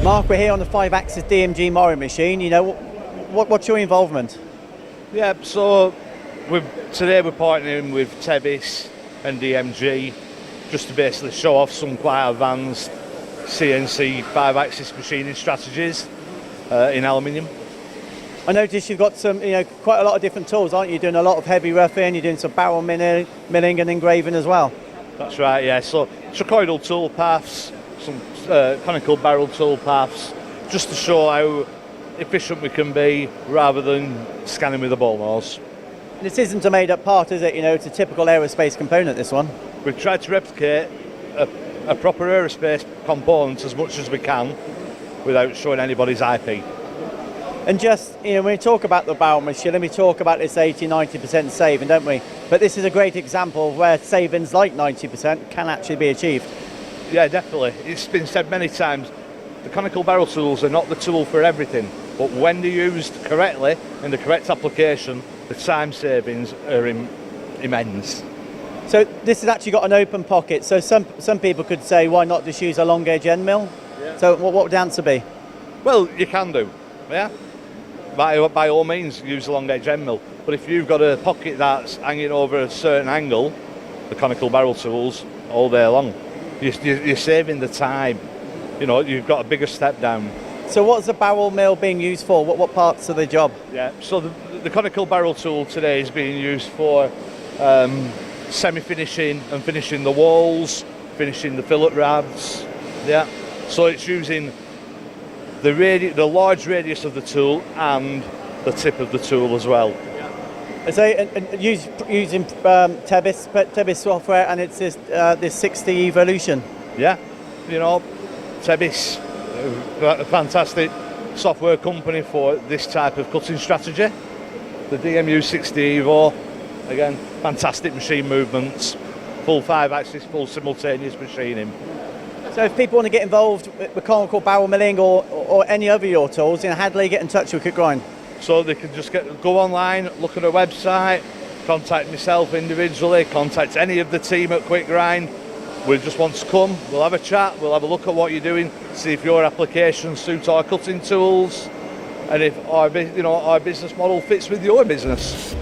Mark, we're here on the 5-axis DMG Mori machine. You know, what's your involvement? Yeah, so today we're partnering with Tevis and DMG just to basically show off some quite advanced CNC 5-axis machining strategies in aluminium. I noticed you've got some, quite a lot of different tools, aren't you? You're doing a lot of heavy roughing, you're doing some barrel milling and engraving as well. That's right, yeah. So tricoidal tool paths, some conical barrel tool paths, just to show how efficient we can be rather than scanning with a ball nose. This isn't a made-up part, is it? It's a typical aerospace component, this one. We've tried to replicate a proper aerospace component as much as we can without showing anybody's IP. And just, when we talk about the barrel machine, we talk about this 80-90% saving, don't we? But this is a great example of where savings like 90% can actually be achieved. Yeah, definitely. It's been said many times, the conical barrel tools are not the tool for everything, but when they're used correctly in the correct application, the time savings are immense. So this has actually got an open pocket, so some people could say, why not just use a long gauge end mill? Yeah. So what would the answer be? Well, you can do, yeah. By all means, use a long gauge end mill. But if you've got a pocket that's hanging over a certain angle, the conical barrel tools all day long, you're saving the time. You've got a bigger step down. So what's the barrel mill being used for? What parts of the job? Yeah, so the conical barrel tool today is being used for semi-finishing and finishing the walls, finishing the fillet rads. Yeah, so it's using the large radius of the tool and the tip of the tool as well. So using Tevis software, and it's this 60 Evolution. Yeah, Tevis, a fantastic software company for this type of cutting strategy. The DMU 60 Evo, again, fantastic machine movements, full 5-axis, full simultaneous machining. So if people want to get involved with conical barrel milling or any other of your tools, how do they get in touch with Quickgrind? So they can just go online, look at our website, contact myself individually, contact any of the team at Quickgrind. We just want to come, we'll have a chat, we'll have a look at what you're doing, see if your applications suit our cutting tools, and if our business model fits with your business.